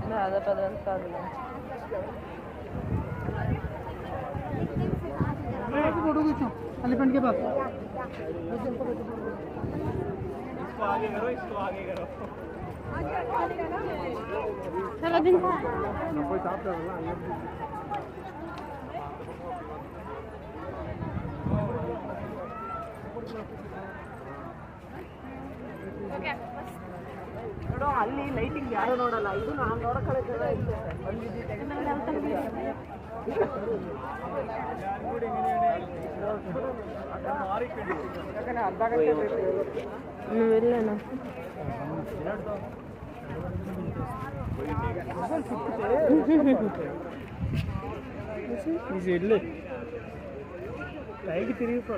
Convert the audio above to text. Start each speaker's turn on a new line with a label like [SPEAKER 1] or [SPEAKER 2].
[SPEAKER 1] Nada para dançar.
[SPEAKER 2] Photo खींचो elephant के पास।
[SPEAKER 3] इसको आगे करो, इसको आगे करो।
[SPEAKER 1] चलो दिन
[SPEAKER 3] कोई साफ कर ना।
[SPEAKER 1] ಓಕೆ
[SPEAKER 2] ನೋಡೋ ಅಲ್ಲಿ ಲೈಟಿಂಗ್ ಯಾರು ನೋಡಲ್ಲ, ಇದು ನಾನು ನೋಡೋ ಕಡೆ ಜನ ಇದೆ. ಅರ್ಧ ಗಂಟೆ ಬೇಕು.
[SPEAKER 1] నువ్వెళ్ళాను
[SPEAKER 3] ఇది వెళ్ళి పైకి తిరిగిపో.